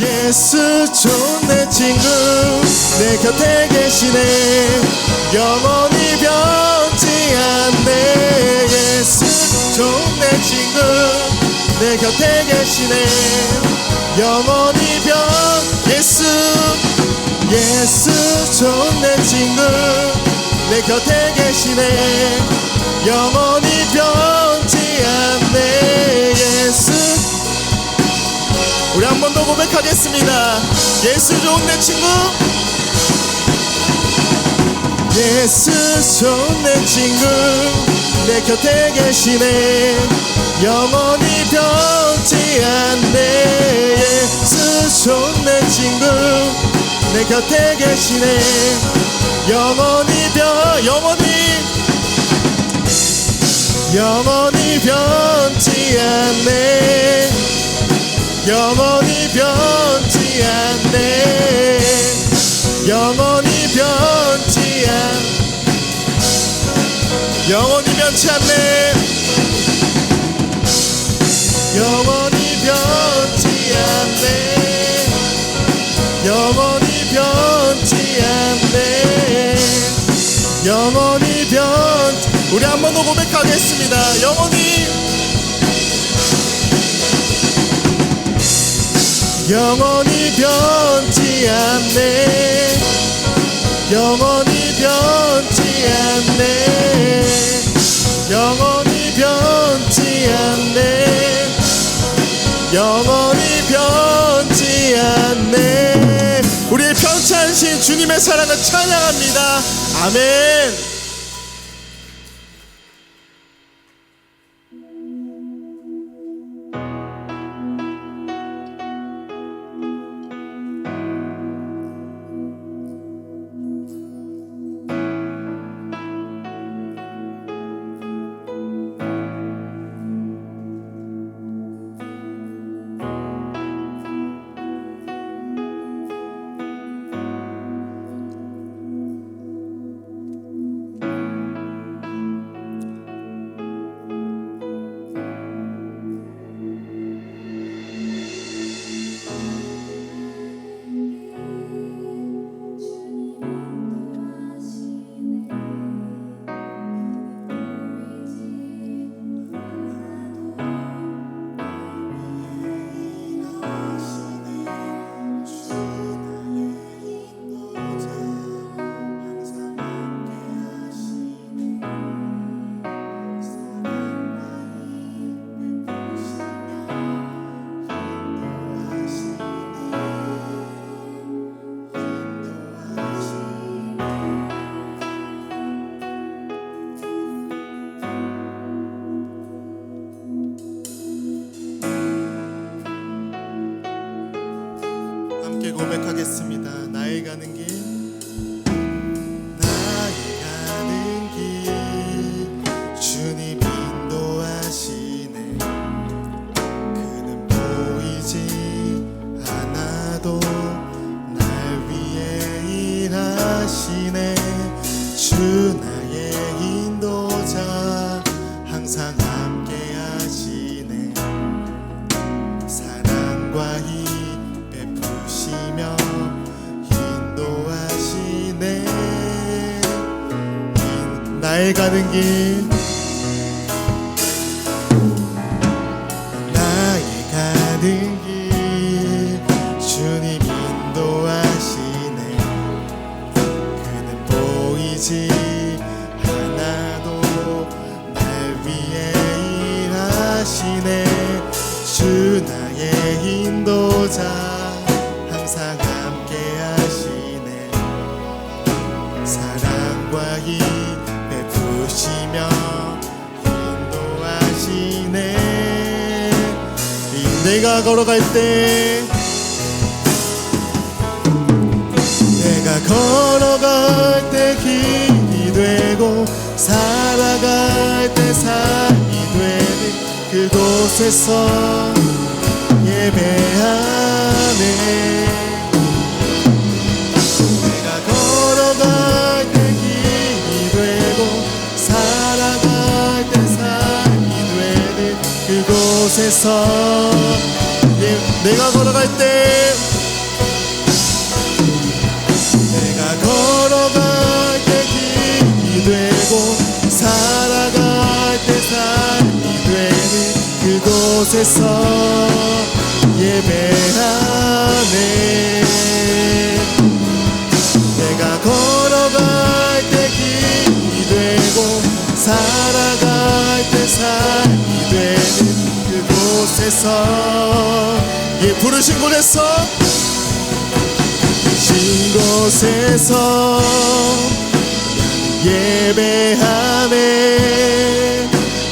예수 좋은 친구 내 곁에 계시네 영원히 변치 않네 예수 좋은 친구 내 곁에 계시네 영원히 예수 좋은 친구 내 곁에 계시네 영원히 변치 않네 예수 우리 한 번 더 고백하겠습니다. 예수 좋은 내 친구 예수 좋은 내 친구 내 곁에 계시네 영원히 변치 않네 예수 좋은 내 친구 내 곁에 계시네 영원히 변치 않네 영원히 변치 않네 영원히 변치 않네 영원히 변치 않네 영원히 변치 않네 영원히 우리 한 번 더 고백하겠습니다. 영원히 변치 않네 영원히 변치 않네 영원히 변치 않네 영원히 변치 않네 우리의 변치 않으신 주님의 사랑을 찬양합니다. 아멘. 고백하겠습니다. 나의 가는 길 주님 인도하시네 그는 보이지 않아도 날 위해 일하시네 주 나의 인도자 항상 함께 하시네 사랑과 인도하시네 나의 가는 길 주님 인도하시네 그는 보이지 않아도 날 위해 일하시네 주 나의 인도자 항상 함께 하시네 사랑과 힘 베푸시며 인도하시네 내가 걸어갈 때 길이 되고 살아갈 때 삶이 되는 그곳에서 예배하네 내가 걸어갈 때 길이 되고 살아갈 때 삶이 되는 그곳 그곳에서 내가 걸어갈 때 길이 되고 살아갈 때 삶이 되는 그곳에서 예배하네. 내가 걸어갈 때 길이 되고 살아갈 때 삶이 되는 그곳에서 부르신 곳에서 예배하네.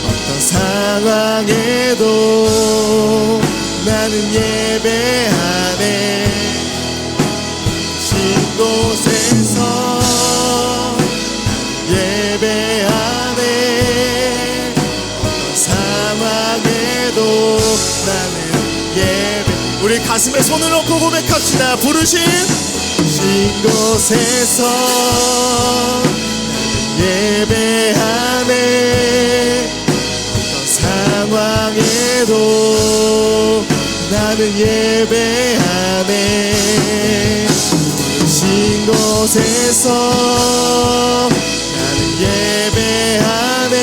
어떤 상황에도 나는 예배하네. 신 곳에서 예배하네. 어떤 상황에도 나는 예배. 우리 가슴에 손을 얹고 고백합시다. 부르신 곳에서 예배하네. 어떤 상황에도 나는 예배하네. 부르신 곳에서 나는 예배하네.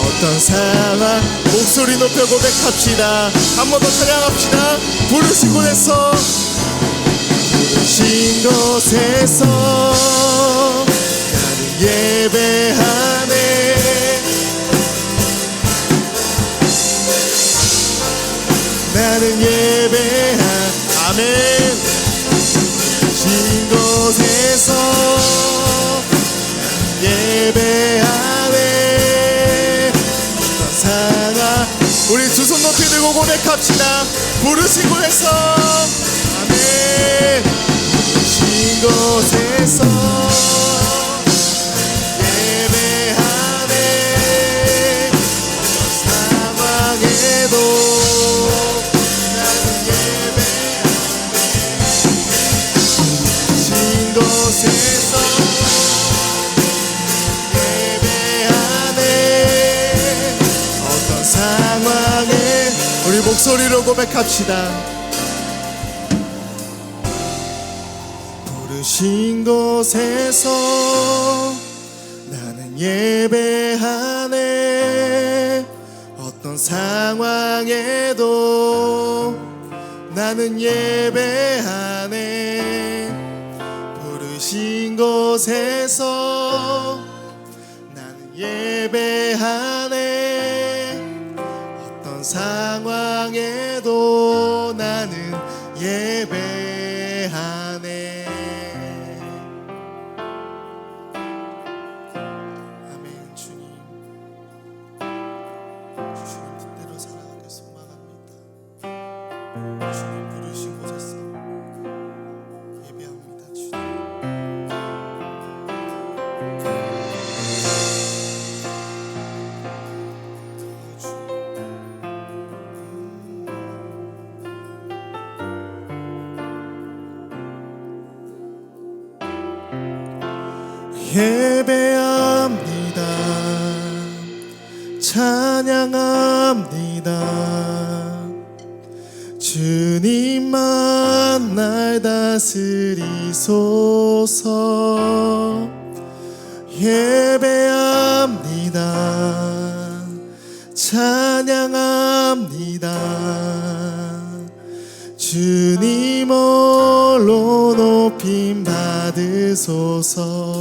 어떤 상황 목소리 높여 고백합시다. 한 번 더 찬양합시다. 부르신 곳에서 부르신 곳에서 나는 예배하네. 나는 아멘. 부르신 곳에서 예배하네. 어떤 상황 우리 두 손 높이 들고 고백합시다. 부르신 곳에서 아멘. 부르신 곳에서 예배하네. 어떤 상황에도 나는 예배하네. 부르신 곳에서 예배하네. 어떤 상황에 우리 목소리로 고백합시다. 부르신 곳에서 나는 예배하네. 어떤 상황에도 나는 예배하네. 부르신 곳에서 나는 예배하네. 어떤 상황에도 나는 예배하네. 아멘. 주님 뜻대로 살아가길 소망합니다. 주님 부르신 곳에서 예배합니다. 주님 예배합니다. 찬양합니다. 주님만 날 다스리소서. 예배합니다. 찬양합니다. 주님 홀로 높임 받으소서.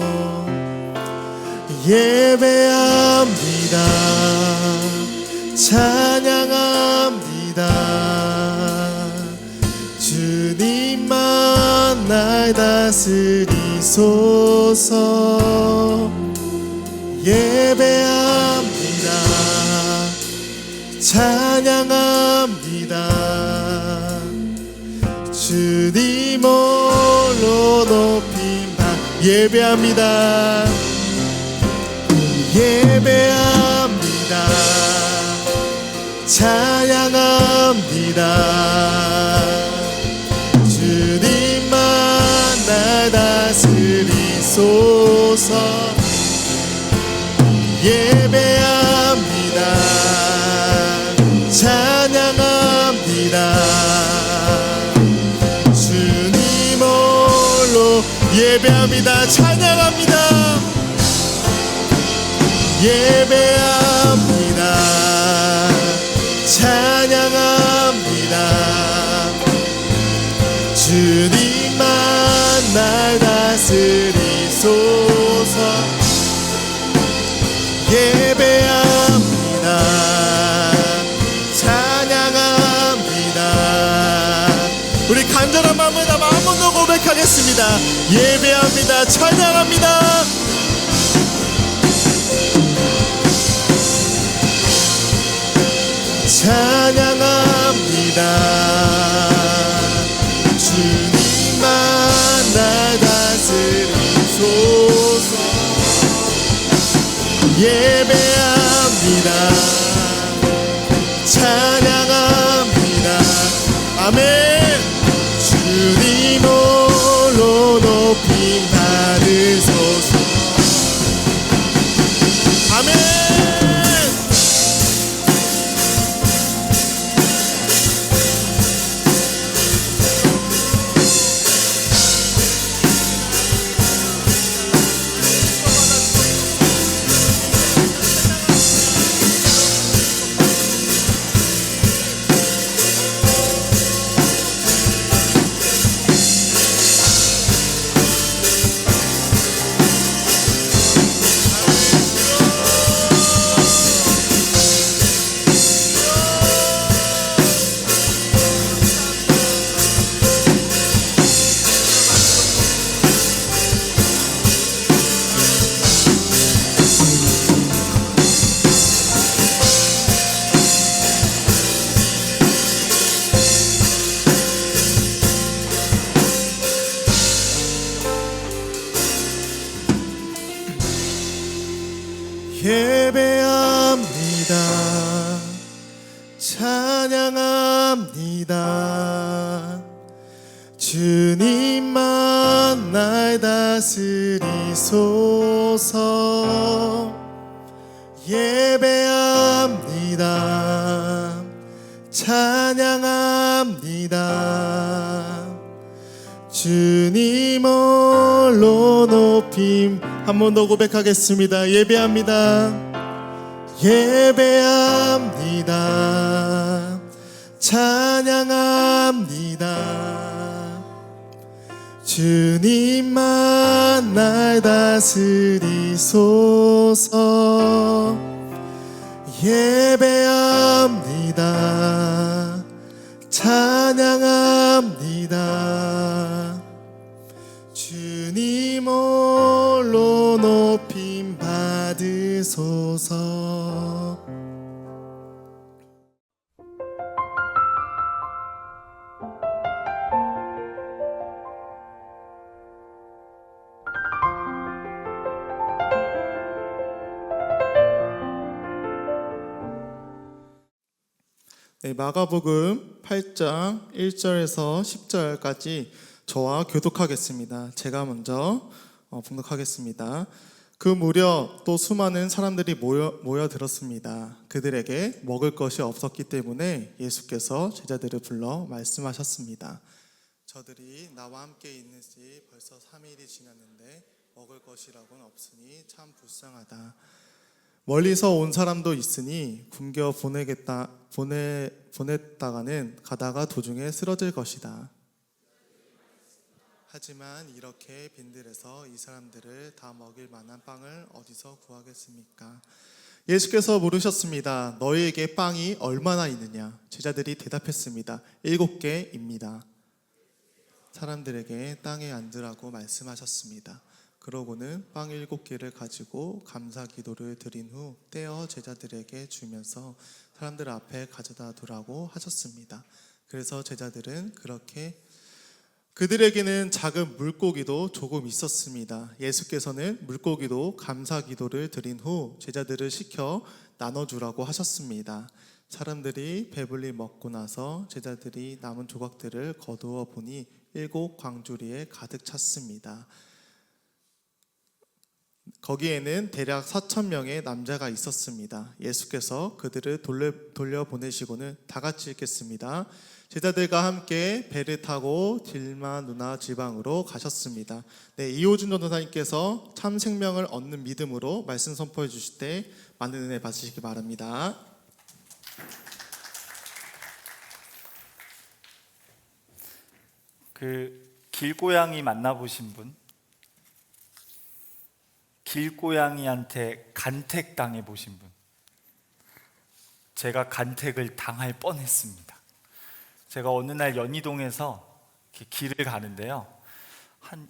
예배합니다. 찬양합니다. 주님만 날 다스리소서. 예배합니다. 찬양합니다. 주님 홀로 높임 받 예배합니다. 예배합니다. 찬양합니다. 주님만 날 다스리소서. 예배합니다. 예배합니다. 찬양합니다. 예배합니다. 찬양합니다. 주님만 날 다스리소서. 예배합니다. 찬양합니다. 우리 간절한 마음을 담아 한 번 더 고백하겠습니다. 예배합니다. 찬양합니다. 찬양합니다. 주님만 날 다스리소서. 예배합니다. 찬양합니다. 아멘. 주님 홀로 높임 받으소서. 아멘. 예배합니다. 찬양합니다. 주님만 날 다스리소서. 예배합니다. 찬양합니다. 주님 홀로 높임. 한 번 더 고백하겠습니다. 예배합니다. 예배합니다. 찬양합니다. 주님만 날 다스리소서. 예배합니다. 찬양합니다. 주님 홀로 높임 받으소서. 네, 마가복음 8장 1절에서 10절까지 저와 교독하겠습니다. 제가 먼저 봉독하겠습니다. 그 무렵 또 수많은 사람들이 모여들었습니다. 그들에게 먹을 것이 없었기 때문에 예수께서 제자들을 불러 말씀하셨습니다. 저들이 나와 함께 있는 지 벌써 3일이 지났는데 먹을 것이라고는 없으니 참 불쌍하다. 멀리서 온 사람도 있으니 굶겨 보냈다가는 가다가 도중에 쓰러질 것이다. 하지만 이렇게 빈들에서 이 사람들을 다 먹일 만한 빵을 어디서 구하겠습니까? 예수께서 물으셨습니다. 너희에게 빵이 얼마나 있느냐? 제자들이 대답했습니다. 7개입니다. 사람들에게 땅에 앉으라고 말씀하셨습니다. 그러고는 빵 7개를 가지고 감사 기도를 드린 후 떼어 제자들에게 주면서 사람들 앞에 가져다 두라고 하셨습니다. 그래서 제자들은 그렇게 그들에게는 작은 물고기도 조금 있었습니다. 예수께서는 물고기도 감사 기도를 드린 후 제자들을 시켜 나눠주라고 하셨습니다. 사람들이 배불리 먹고 나서 제자들이 남은 조각들을 거두어 보니 7 광주리에 가득 찼습니다. 거기에는 대략 4천 명의 남자가 있었습니다. 예수께서 그들을 돌려보내시고는 다 같이 읽겠습니다. 제자들과 함께 배를 타고 딜마누나 지방으로 가셨습니다. 네, 이호준 전도사님께서 참 생명을 얻는 믿음으로 말씀 선포해 주실 때 많은 은혜 받으시기 바랍니다. 길고양이 만나보신 분? 길고양이한테 간택 당해 보신 분? 제가 간택을 당할 뻔했습니다. 제가 어느 날 연희동에서 이렇게 길을 가는데요, 한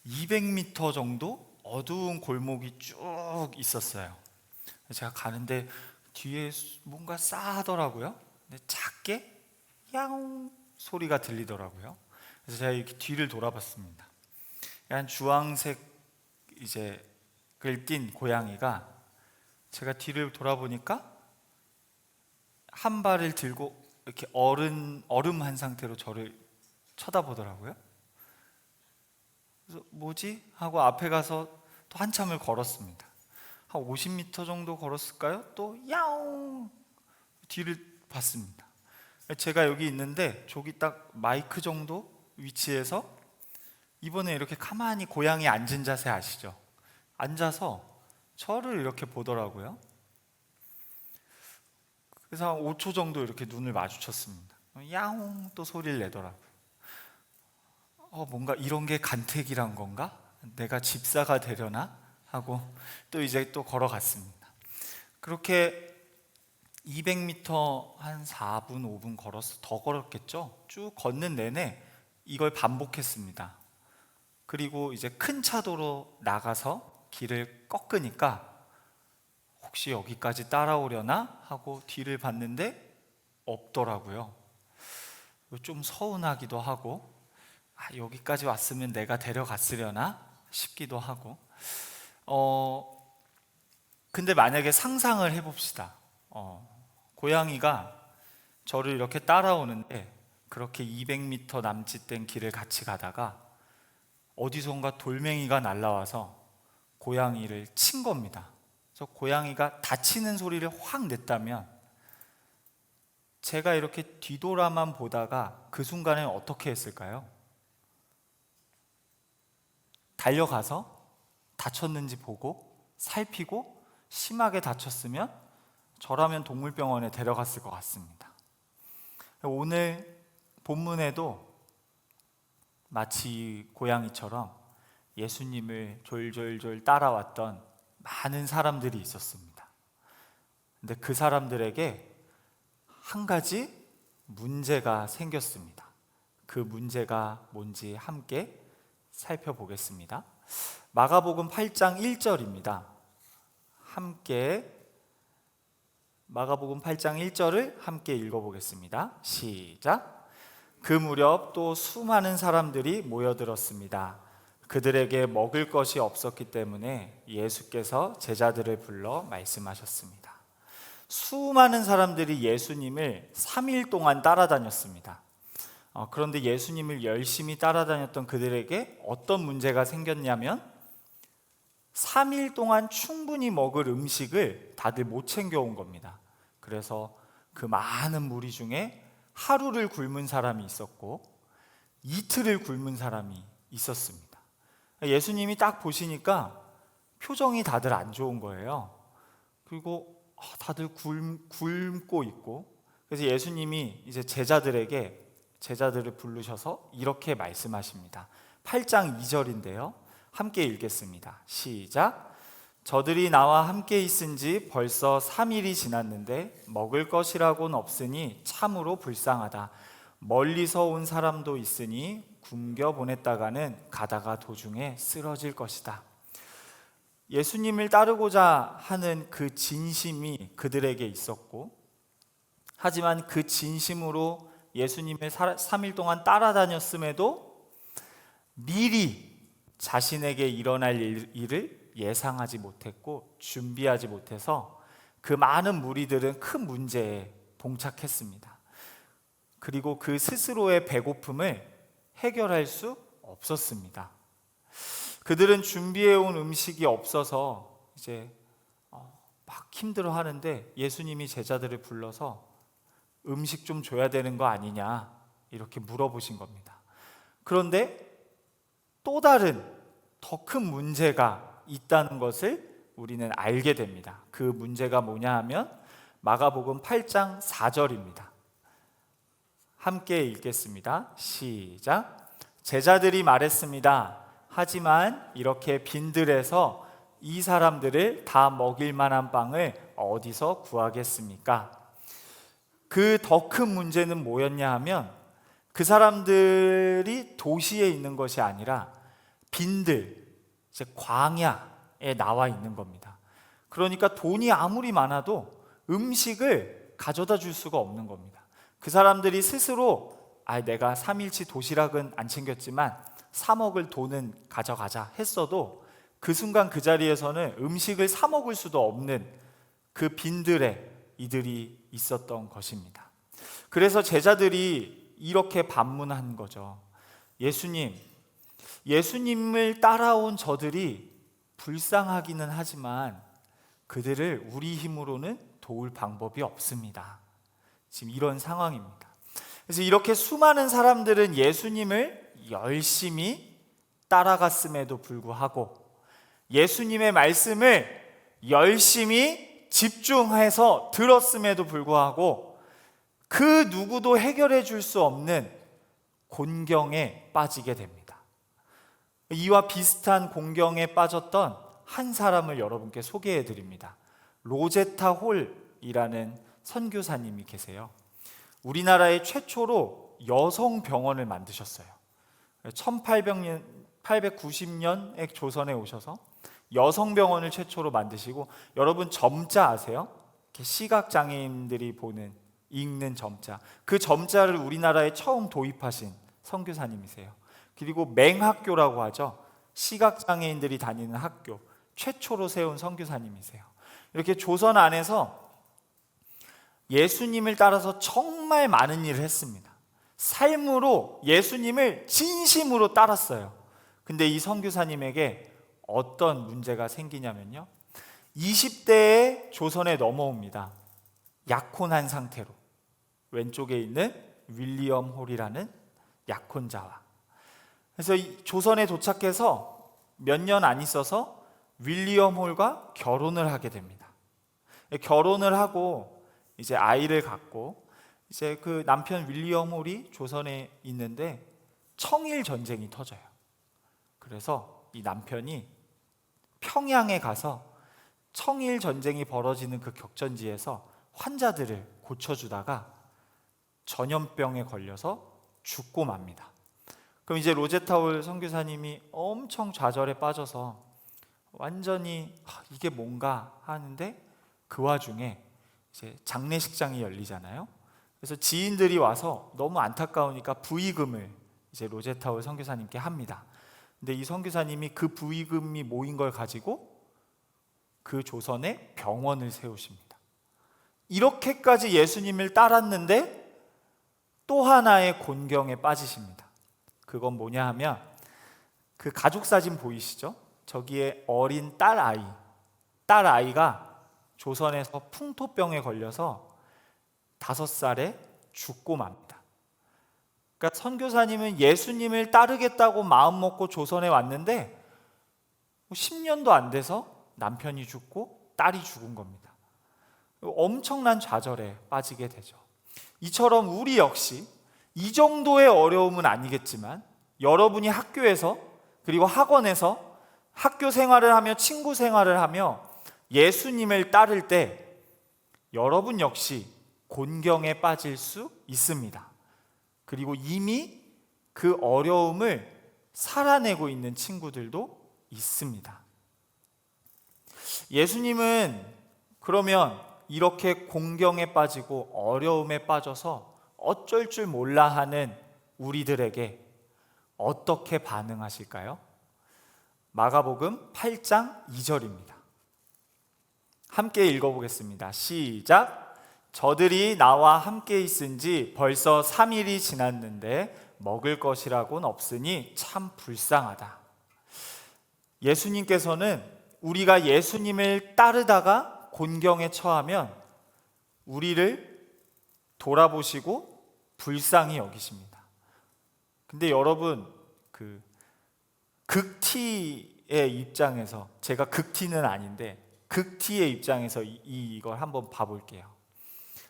200m 정도 어두운 골목이 쭉 있었어요. 제가 가는데 뒤에 뭔가 싸하더라고요. 근데 작게 야옹 소리가 들리더라고요. 그래서 제가 이렇게 뒤를 돌아봤습니다. 한 주황색 을띤 고양이가 제가 뒤를 돌아보니까 한 발을 들고 이렇게 얼음한 상태로 저를 쳐다보더라고요. 그래서 뭐지? 하고 앞에 가서 또 한참을 걸었습니다. 한 50m 정도 걸었을까요? 또 야옹 뒤를 봤습니다. 제가 여기 있는데 저기 딱 마이크 정도 위치에서 이번에 이렇게 가만히 고양이 앉은 자세 아시죠? 앉아서 저를 이렇게 보더라고요. 그래서 한 5초 정도 이렇게 눈을 마주쳤습니다. 야옹 또 소리를 내더라고요. 뭔가 이런 게 간택이란 건가? 내가 집사가 되려나? 하고 또 이제 또 걸어갔습니다. 그렇게 200m 한 4분, 5분 걸어서 더 걸었겠죠? 쭉 걷는 내내 이걸 반복했습니다. 그리고 이제 큰 차도로 나가서 길을 꺾으니까 혹시 여기까지 따라오려나 하고 뒤를 봤는데 없더라고요. 좀 서운하기도 하고 여기까지 왔으면 내가 데려갔으려나 싶기도 하고 근데 만약에 상상을 해봅시다. 고양이가 저를 이렇게 따라오는데 그렇게 200m 남짓된 길을 같이 가다가 어디선가 돌멩이가 날라와서 고양이를 친 겁니다. 그래서 고양이가 다치는 소리를 확 냈다면 제가 이렇게 뒤돌아만 보다가 그 순간에 어떻게 했을까요? 달려가서 다쳤는지 보고 살피고 심하게 다쳤으면 저라면 동물병원에 데려갔을 것 같습니다. 오늘 본문에도 마치 고양이처럼 예수님을 졸졸졸 따라왔던 많은 사람들이 있었습니다. 근데 그 사람들에게 한 가지 문제가 생겼습니다. 그 문제가 뭔지 함께 살펴보겠습니다. 마가복음 8장 1절입니다. 함께 마가복음 8장 1절을 함께 읽어보겠습니다. 시작. 그 무렵 또 수많은 사람들이 모여들었습니다. 그들에게 먹을 것이 없었기 때문에 예수께서 제자들을 불러 말씀하셨습니다. 수많은 사람들이 예수님을 3일 동안 따라다녔습니다. 그런데 예수님을 열심히 따라다녔던 그들에게 어떤 문제가 생겼냐면 3일 동안 충분히 먹을 음식을 다들 못 챙겨온 겁니다. 그래서 그 많은 무리 중에 하루를 굶은 사람이 있었고 이틀을 굶은 사람이 있었습니다. 예수님이 딱 보시니까 표정이 다들 안 좋은 거예요. 그리고 다들 굶고 있고, 그래서 예수님이 이제 제자들을 부르셔서 이렇게 말씀하십니다. 8장 2절인데요. 함께 읽겠습니다. 시작. 저들이 나와 함께 있은 지 벌써 3일이 지났는데 먹을 것이라고는 없으니 참으로 불쌍하다. 멀리서 온 사람도 있으니 굶겨 보냈다가는 가다가 도중에 쓰러질 것이다. 예수님을 따르고자 하는 그 진심이 그들에게 있었고, 하지만 그 진심으로 예수님을 3일 동안 따라다녔음에도 미리 자신에게 일어날 일을 예상하지 못했고 준비하지 못해서 그 많은 무리들은 큰 문제에 봉착했습니다. 그리고 그 스스로의 배고픔을 해결할 수 없었습니다. 그들은 준비해온 음식이 없어서 이제 막 힘들어 하는데 예수님이 제자들을 불러서 음식 좀 줘야 되는 거 아니냐 이렇게 물어보신 겁니다. 그런데 또 다른 더 큰 문제가 있다는 것을 우리는 알게 됩니다. 그 문제가 뭐냐 하면 마가복음 8장 4절입니다. 함께 읽겠습니다. 시작. 제자들이 말했습니다. 하지만 이렇게 빈들에서 이 사람들을 다 먹일 만한 빵을 어디서 구하겠습니까? 그 더 큰 문제는 뭐였냐 하면 그 사람들이 도시에 있는 것이 아니라 빈들, 이제 광야에 나와 있는 겁니다. 그러니까 돈이 아무리 많아도 음식을 가져다 줄 수가 없는 겁니다. 그 사람들이 스스로 내가 3일치 도시락은 안 챙겼지만 사 먹을 돈은 가져가자 했어도 그 순간 그 자리에서는 음식을 사 먹을 수도 없는 그 빈들에 이들이 있었던 것입니다. 그래서 제자들이 이렇게 반문한 거죠. 예수님을 따라온 저들이 불쌍하기는 하지만 그들을 우리 힘으로는 도울 방법이 없습니다. 지금 이런 상황입니다. 그래서 이렇게 수많은 사람들은 예수님을 열심히 따라갔음에도 불구하고 예수님의 말씀을 열심히 집중해서 들었음에도 불구하고 그 누구도 해결해 줄 수 없는 곤경에 빠지게 됩니다. 이와 비슷한 곤경에 빠졌던 한 사람을 여러분께 소개해 드립니다. 로제타 홀이라는 선교사님이 계세요. 우리나라의 최초로 여성 병원을 만드셨어요. 1890년에 조선에 오셔서 여성 병원을 최초로 만드시고, 여러분 점자 아세요? 시각장애인들이 읽는 점자, 그 점자를 우리나라에 처음 도입하신 선교사님이세요. 그리고 맹학교라고 하죠. 시각장애인들이 다니는 학교 최초로 세운 선교사님이세요. 이렇게 조선 안에서 예수님을 따라서 정말 많은 일을 했습니다. 삶으로 예수님을 진심으로 따랐어요. 근데 이 선교사님에게 어떤 문제가 생기냐면요, 20대에 조선에 넘어옵니다. 약혼한 상태로. 왼쪽에 있는 윌리엄 홀이라는 약혼자와. 그래서 조선에 도착해서 몇 년 안 있어서 윌리엄 홀과 결혼을 하게 됩니다. 결혼을 하고 이제 아이를 갖고, 이제 그 남편 윌리엄 홀이 조선에 있는데 청일 전쟁이 터져요. 그래서 이 남편이 평양에 가서 청일 전쟁이 벌어지는 그 격전지에서 환자들을 고쳐주다가 전염병에 걸려서 죽고 맙니다. 그럼 이제 로제타홀 선교사님이 엄청 좌절에 빠져서 완전히 이게 뭔가 하는데, 그 와중에 이제 장례식장이 열리잖아요. 그래서 지인들이 와서 너무 안타까우니까 부의금을 이제 로제타홀 선교사님께 합니다. 근데 이 선교사님이 그 부의금이 모인 걸 가지고 그 조선에 병원을 세우십니다. 이렇게까지 예수님을 따랐는데 또 하나의 곤경에 빠지십니다. 그건 뭐냐 하면, 그 가족 사진 보이시죠? 저기에 어린 딸아이가 조선에서 풍토병에 걸려서 5살에 죽고 맙니다. 그러니까 선교사님은 예수님을 따르겠다고 마음 먹고 조선에 왔는데 10년도 안 돼서 남편이 죽고 딸이 죽은 겁니다. 엄청난 좌절에 빠지게 되죠. 이처럼 우리 역시 이 정도의 어려움은 아니겠지만, 여러분이 학교에서 그리고 학원에서 학교 생활을 하며 친구 생활을 하며 예수님을 따를 때 여러분 역시 곤경에 빠질 수 있습니다. 그리고 이미 그 어려움을 살아내고 있는 친구들도 있습니다. 예수님은 그러면 이렇게 곤경에 빠지고 어려움에 빠져서 어쩔 줄 몰라 하는 우리들에게 어떻게 반응하실까요? 마가복음 8장 2절입니다. 함께 읽어보겠습니다. 시작. 저들이 나와 함께 있은 지 벌써 3일이 지났는데 먹을 것이라고는 없으니 참 불쌍하다. 예수님께서는 우리가 예수님을 따르다가 곤경에 처하면 우리를 돌아보시고 불쌍히 여기십니다. 근데 여러분, 극티의 입장에서, 제가 극티는 아닌데 극티의 입장에서 이걸 한번 봐볼게요.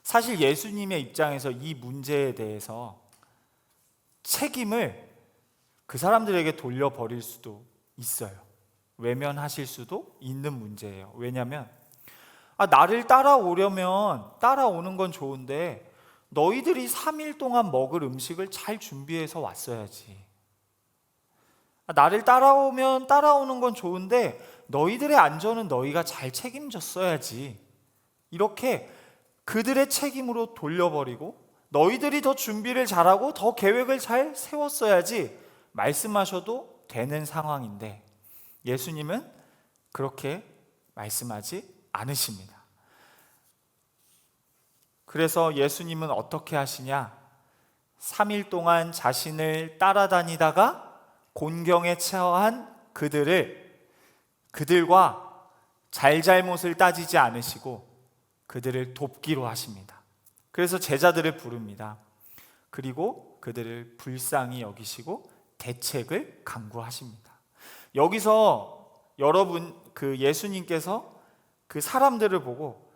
사실 예수님의 입장에서 이 문제에 대해서 책임을 그 사람들에게 돌려버릴 수도 있어요. 외면하실 수도 있는 문제예요. 왜냐하면 나를 따라오려면 따라오는 건 좋은데 너희들이 3일 동안 먹을 음식을 잘 준비해서 왔어야지. 나를 따라오면 따라오는 건 좋은데 너희들의 안전은 너희가 잘 책임졌어야지. 이렇게 그들의 책임으로 돌려버리고 너희들이 더 준비를 잘하고 더 계획을 잘 세웠어야지 말씀하셔도 되는 상황인데 예수님은 그렇게 말씀하지 않으십니다. 그래서 예수님은 어떻게 하시냐? 3일 동안 자신을 따라다니다가 곤경에 처한 그들과 잘잘못을 따지지 않으시고 그들을 돕기로 하십니다. 그래서 제자들을 부릅니다. 그리고 그들을 불쌍히 여기시고 대책을 강구하십니다. 여기서 여러분, 예수님께서 그 사람들을 보고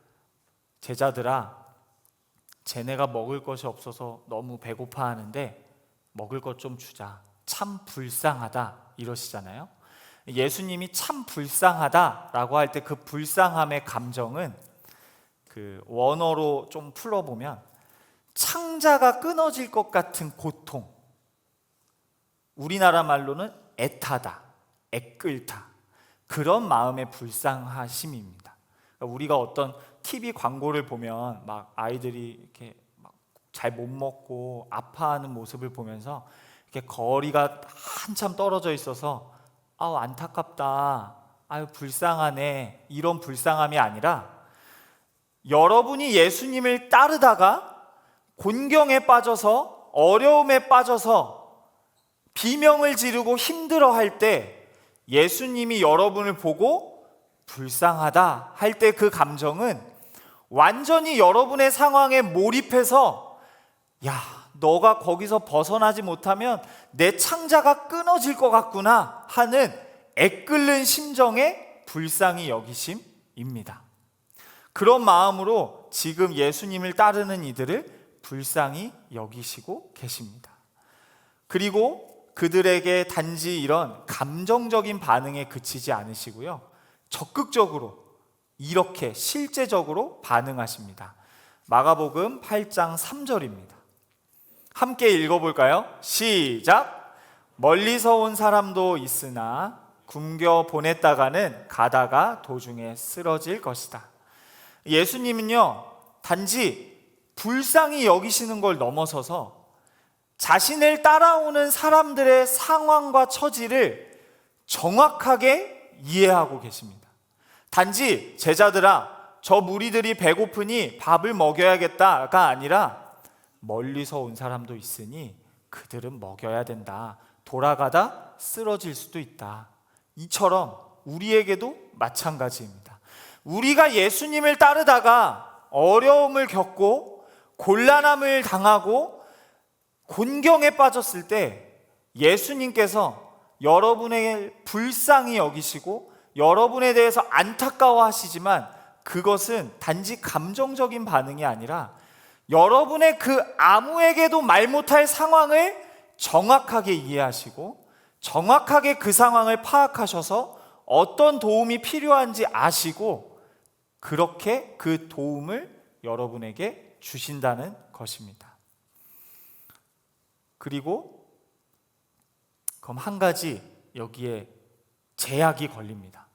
제자들아, 쟤네가 먹을 것이 없어서 너무 배고파하는데 먹을 것 좀 주자. 참 불쌍하다 이러시잖아요. 예수님이 참 불쌍하다라고 할 때 그 불쌍함의 감정은 원어로 좀 풀어보면 창자가 끊어질 것 같은 고통, 우리나라 말로는 애타다, 애끓다, 그런 마음의 불쌍하심입니다. 그러니까 우리가 어떤 TV 광고를 보면 막 아이들이 이렇게 잘 못 먹고 아파하는 모습을 보면서 이렇게 거리가 한참 떨어져 있어서 아우 안타깝다, 아유 불쌍하네, 이런 불쌍함이 아니라 여러분이 예수님을 따르다가 곤경에 빠져서 어려움에 빠져서 비명을 지르고 힘들어할 때 예수님이 여러분을 보고 불쌍하다 할 때 그 감정은 완전히 여러분의 상황에 몰입해서 야, 너가 거기서 벗어나지 못하면 내 창자가 끊어질 것 같구나 하는 애끓는 심정의 불쌍히 여기심입니다. 그런 마음으로 지금 예수님을 따르는 이들을 불쌍히 여기시고 계십니다. 그리고 그들에게 단지 이런 감정적인 반응에 그치지 않으시고요, 적극적으로 이렇게 실제적으로 반응하십니다. 마가복음 8장 3절입니다. 함께 읽어볼까요? 시작! 멀리서 온 사람도 있으나 굶겨 보냈다가는 가다가 도중에 쓰러질 것이다. 예수님은요, 단지 불쌍히 여기시는 걸 넘어서서 자신을 따라오는 사람들의 상황과 처지를 정확하게 이해하고 계십니다. 단지 제자들아, 저 무리들이 배고프니 밥을 먹여야겠다가 아니라 멀리서 온 사람도 있으니 그들은 먹여야 된다. 돌아가다 쓰러질 수도 있다. 이처럼 우리에게도 마찬가지입니다. 우리가 예수님을 따르다가 어려움을 겪고 곤란함을 당하고 곤경에 빠졌을 때 예수님께서 여러분의 불쌍히 여기시고 여러분에 대해서 안타까워하시지만 그것은 단지 감정적인 반응이 아니라 여러분의 그 아무에게도 말 못할 상황을 정확하게 이해하시고 정확하게 그 상황을 파악하셔서 어떤 도움이 필요한지 아시고 그렇게 그 도움을 여러분에게 주신다는 것입니다. 그리고 그럼 한 가지 여기에 제약이 걸립니다.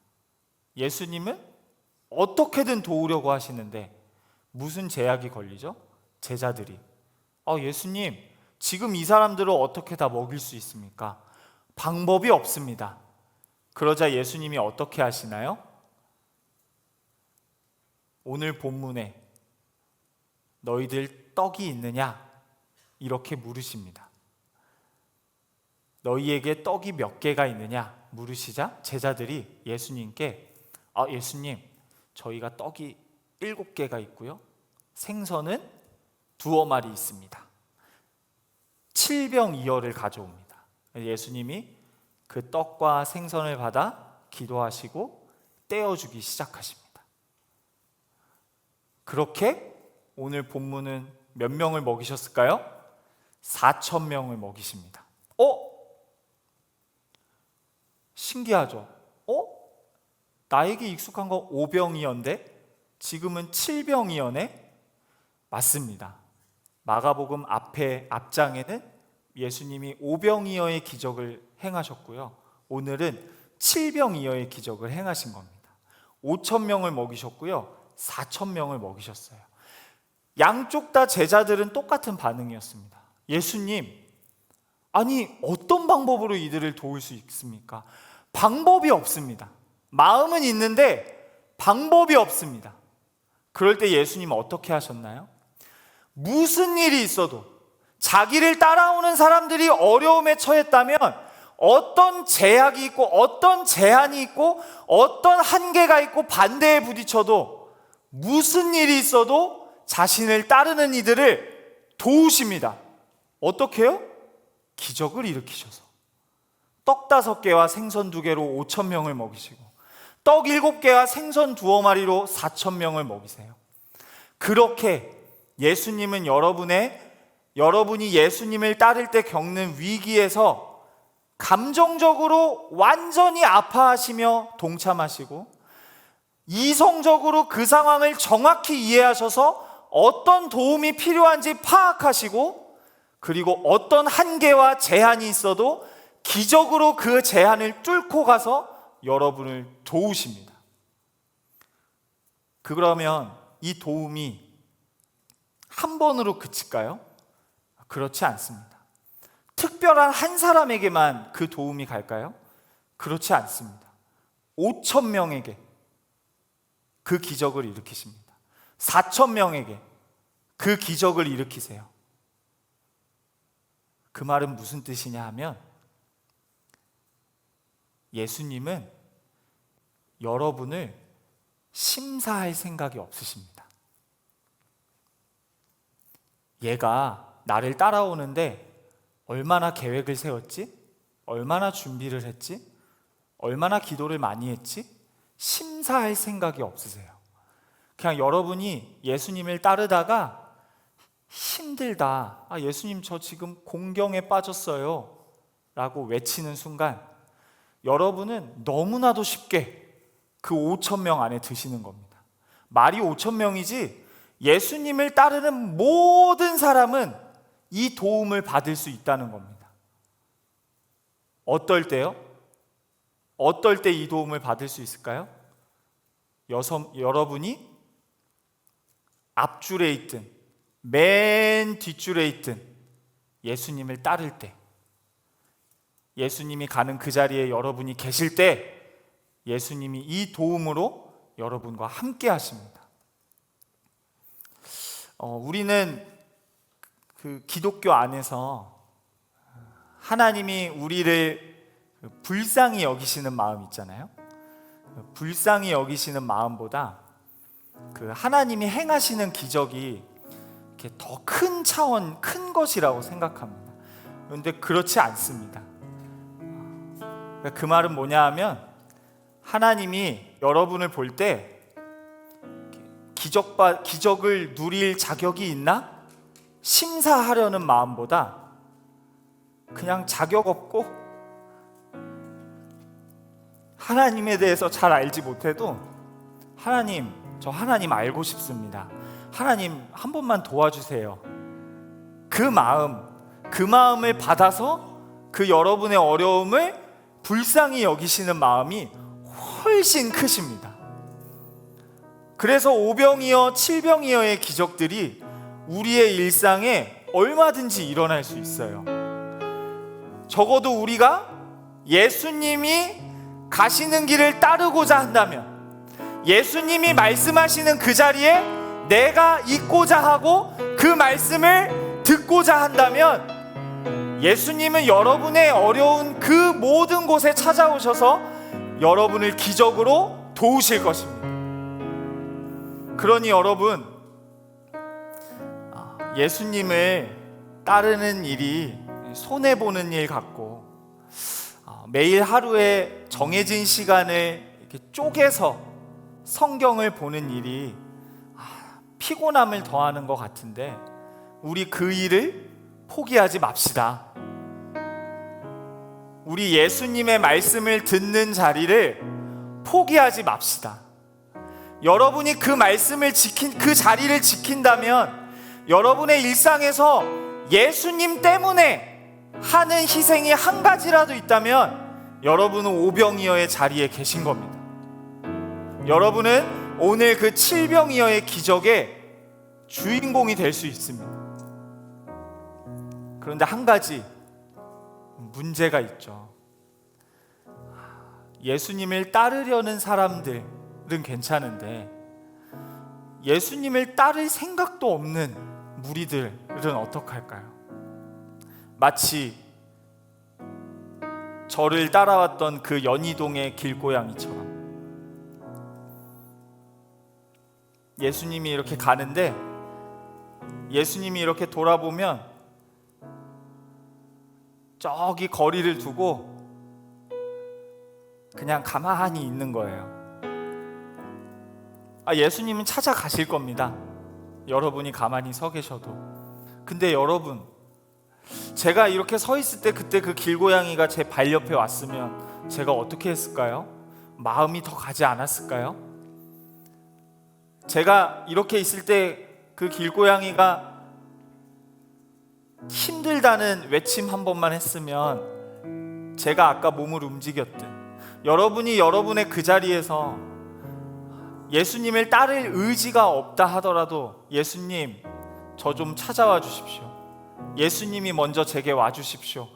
예수님은 어떻게든 도우려고 하시는데 무슨 제약이 걸리죠? 제자들이 예수님, 지금 이 사람들을 어떻게 다 먹일 수 있습니까? 방법이 없습니다. 그러자 예수님이 어떻게 하시나요? 오늘 본문에 너희들 떡이 있느냐? 이렇게 물으십니다. 너희에게 떡이 몇 개가 있느냐 물으시자 제자들이 예수님께 예수님, 저희가 떡이 7개가 있고요, 생선은 2어마리 있습니다. 7병2어를 가져옵니다. 예수님이 그 떡과 생선을 받아 기도하시고 떼어주기 시작하십니다. 그렇게 오늘 본문은 몇 명을 먹이셨을까요? 4,000명을 먹이십니다. 신기하죠? 나에게 익숙한 거 5병이었는데 지금은 7병이었네? 맞습니다. 마가복음 앞장에는 예수님이 5병이어의 기적을 행하셨고요, 오늘은 7병이어의 기적을 행하신 겁니다. 5,000명을 먹이셨고요, 4,000명을 먹이셨어요. 양쪽 다 제자들은 똑같은 반응이었습니다. 예수님, 아니 어떤 방법으로 이들을 도울 수 있습니까? 방법이 없습니다. 마음은 있는데 방법이 없습니다. 그럴 때 예수님은 어떻게 하셨나요? 무슨 일이 있어도 자기를 따라오는 사람들이 어려움에 처했다면, 어떤 제약이 있고 어떤 제한이 있고 어떤 한계가 있고 반대에 부딪혀도 무슨 일이 있어도 자신을 따르는 이들을 도우십니다. 어떻게 해요? 기적을 일으키셔서 떡 5개와 생선 2개로 5,000명을 먹이시고, 떡 7개와 생선 2어마리로 4,000명을 먹이세요. 그렇게 예수님은 여러분이 예수님을 따를 때 겪는 위기에서 감정적으로 완전히 아파하시며 동참하시고, 이성적으로 그 상황을 정확히 이해하셔서 어떤 도움이 필요한지 파악하시고, 그리고 어떤 한계와 제한이 있어도 기적으로 그 제한을 뚫고 가서 여러분을 도우십니다. 그러면 이 도움이 한 번으로 그칠까요? 그렇지 않습니다. 특별한 한 사람에게만 그 도움이 갈까요? 그렇지 않습니다. 5,000명에게 그 기적을 일으키십니다. 4,000명에게 그 기적을 일으키세요. 그 말은 무슨 뜻이냐 하면, 예수님은 여러분을 심사할 생각이 없으십니다. 얘가 나를 따라오는데 얼마나 계획을 세웠지? 얼마나 준비를 했지? 얼마나 기도를 많이 했지? 심사할 생각이 없으세요. 그냥 여러분이 예수님을 따르다가 힘들다, 예수님 저 지금 공경에 빠졌어요 라고 외치는 순간 여러분은 너무나도 쉽게 그 5,000명 안에 드시는 겁니다. 말이 5,000명이지 예수님을 따르는 모든 사람은 이 도움을 받을 수 있다는 겁니다. 어떨 때요? 어떨 때 이 도움을 받을 수 있을까요? 여러분이 앞줄에 있든 맨 뒷줄에 있든 예수님을 따를 때, 예수님이 가는 그 자리에 여러분이 계실 때 예수님이 이 도움으로 여러분과 함께 하십니다. 우리는 그 기독교 안에서 하나님이 우리를 불쌍히 여기시는 마음 있잖아요. 불쌍히 여기시는 마음보다 그 하나님이 행하시는 기적이 더 큰 차원, 큰 것이라고 생각합니다. 그런데 그렇지 않습니다. 그 말은 뭐냐 하면, 하나님이 여러분을 볼 때 기적을 누릴 자격이 있나? 심사하려는 마음보다 그냥 자격 없고 하나님에 대해서 잘 알지 못해도 하나님, 저 하나님 알고 싶습니다. 하나님 한 번만 도와주세요. 그 마음을 받아서 그 여러분의 어려움을 불쌍히 여기시는 마음이 훨씬 크십니다. 그래서 5병이어 7병이어의 기적들이 우리의 일상에 얼마든지 일어날 수 있어요. 적어도 우리가 예수님이 가시는 길을 따르고자 한다면, 예수님이 말씀하시는 그 자리에 내가 있고자 하고 그 말씀을 듣고자 한다면 예수님은 여러분의 어려운 그 모든 곳에 찾아오셔서 여러분을 기적으로 도우실 것입니다. 그러니 여러분, 예수님을 따르는 일이 손해보는 일 같고, 매일 하루에 정해진 시간을 이렇게 쪼개서 성경을 보는 일이 피곤함을 더하는 것 같은데, 우리 그 일을 포기하지 맙시다. 우리 예수님의 말씀을 듣는 자리를 포기하지 맙시다. 여러분이 그 말씀을 그 자리를 지킨다면, 여러분의 일상에서 예수님 때문에 하는 희생이 한 가지라도 있다면 여러분은 오병이어의 자리에 계신 겁니다. 여러분은 오늘 그 칠병이어의 기적의 주인공이 될 수 있습니다. 그런데 한 가지 문제가 있죠. 예수님을 따르려는 사람들은 괜찮은데, 예수님을 따를 생각도 없는 무리들은 어떡할까요? 마치 저를 따라왔던 그 연희동의 길고양이처럼 예수님이 이렇게 가는데, 예수님이 이렇게 돌아보면 저기 거리를 두고 그냥 가만히 있는 거예요. 예수님은 찾아가실 겁니다. 여러분이 가만히 서 계셔도. 근데 여러분, 제가 이렇게 서 있을 때 그때 그 길고양이가 제 발 옆에 왔으면 제가 어떻게 했을까요? 마음이 더 가지 않았을까요? 제가 이렇게 있을 때 그 길고양이가 힘들다는 외침 한 번만 했으면 제가 아까 몸을 움직였든, 여러분이 여러분의 그 자리에서 예수님을 따를 의지가 없다 하더라도, 예수님, 저 좀 찾아와 주십시오. 예수님이 먼저 제게 와 주십시오.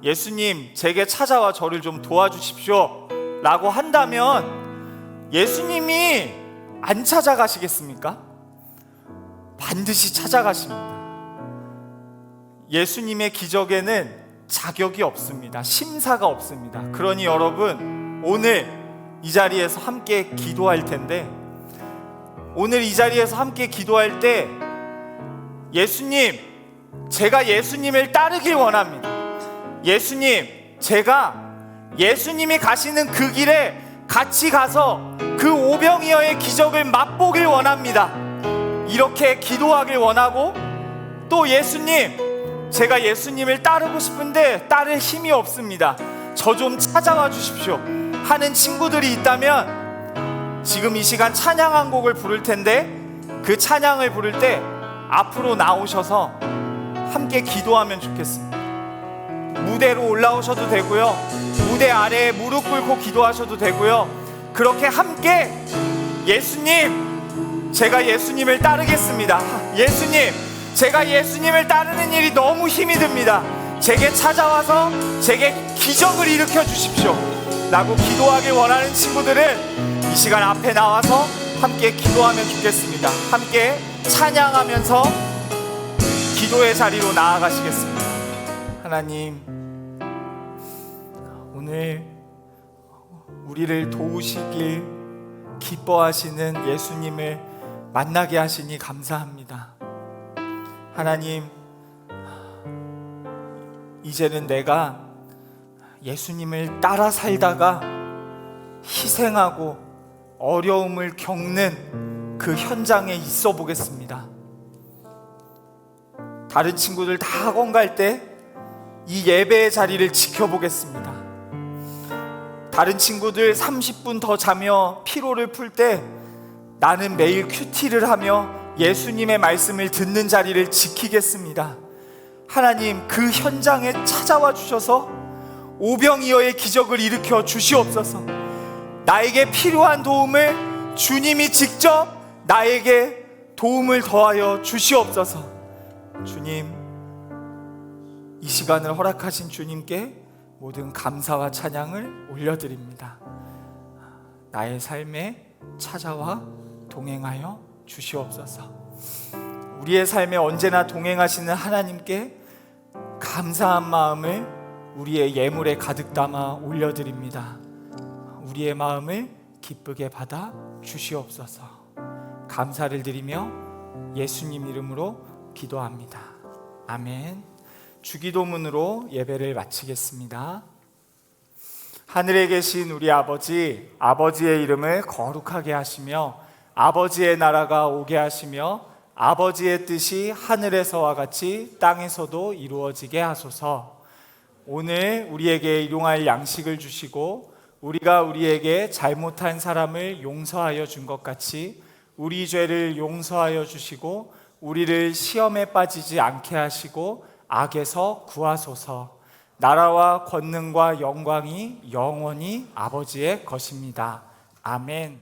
예수님, 제게 찾아와 저를 좀 도와주십시오 라고 한다면 예수님이 안 찾아가시겠습니까? 반드시 찾아가십니다. 예수님의 기적에는 자격이 없습니다. 심사가 없습니다. 그러니 여러분, 오늘 이 자리에서 함께 기도할 텐데, 오늘 이 자리에서 함께 기도할 때, 예수님, 제가 예수님을 따르길 원합니다. 예수님, 제가 예수님이 가시는 그 길에 같이 가서 그 오병이어의 기적을 맛보길 원합니다. 이렇게 기도하길 원하고, 또 예수님, 제가 예수님을 따르고 싶은데 따를 힘이 없습니다. 저 좀 찾아와 주십시오 하는 친구들이 있다면, 지금 이 시간 찬양 한 곡을 부를 텐데, 그 찬양을 부를 때 앞으로 나오셔서 함께 기도하면 좋겠습니다. 무대로 올라오셔도 되고요, 무대 아래에 무릎 꿇고 기도하셔도 되고요, 그렇게 함께 예수님, 제가 예수님을 따르겠습니다. 예수님, 제가 예수님을 따르는 일이 너무 힘이 듭니다. 제게 찾아와서 제게 기적을 일으켜 주십시오 라고 기도하길 원하는 친구들은 이 시간 앞에 나와서 함께 기도하면 좋겠습니다. 함께 찬양하면서 기도의 자리로 나아가시겠습니다. 하나님, 오늘 우리를 도우시길 기뻐하시는 예수님을 만나게 하시니 감사합니다. 하나님, 이제는 내가 예수님을 따라 살다가 희생하고 어려움을 겪는 그 현장에 있어 보겠습니다. 다른 친구들 다 학원 갈 때 이 예배의 자리를 지켜보겠습니다. 다른 친구들 30분 더 자며 피로를 풀 때 나는 매일 큐티를 하며 예수님의 말씀을 듣는 자리를 지키겠습니다. 하나님, 그 현장에 찾아와 주셔서 오병이어의 기적을 일으켜 주시옵소서. 나에게 필요한 도움을 주님이 직접 나에게 도움을 더하여 주시옵소서. 주님, 이 시간을 허락하신 주님께 모든 감사와 찬양을 올려드립니다. 나의 삶에 찾아와 동행하여 주시옵소서. 우리의 삶에 언제나 동행하시는 하나님께 감사한 마음을 우리의 예물에 가득 담아 올려드립니다. 우리의 마음을 기쁘게 받아 주시옵소서. 감사를 드리며 예수님 이름으로 기도합니다. 아멘. 주기도문으로 예배를 마치겠습니다. 하늘에 계신 우리 아버지, 아버지의 이름을 거룩하게 하시며 아버지의 나라가 오게 하시며 아버지의 뜻이 하늘에서와 같이 땅에서도 이루어지게 하소서. 오늘 우리에게 일용할 양식을 주시고 우리가 우리에게 잘못한 사람을 용서하여 준 것 같이 우리 죄를 용서하여 주시고 우리를 시험에 빠지지 않게 하시고 악에서 구하소서. 나라와 권능과 영광이 영원히 아버지의 것입니다. 아멘.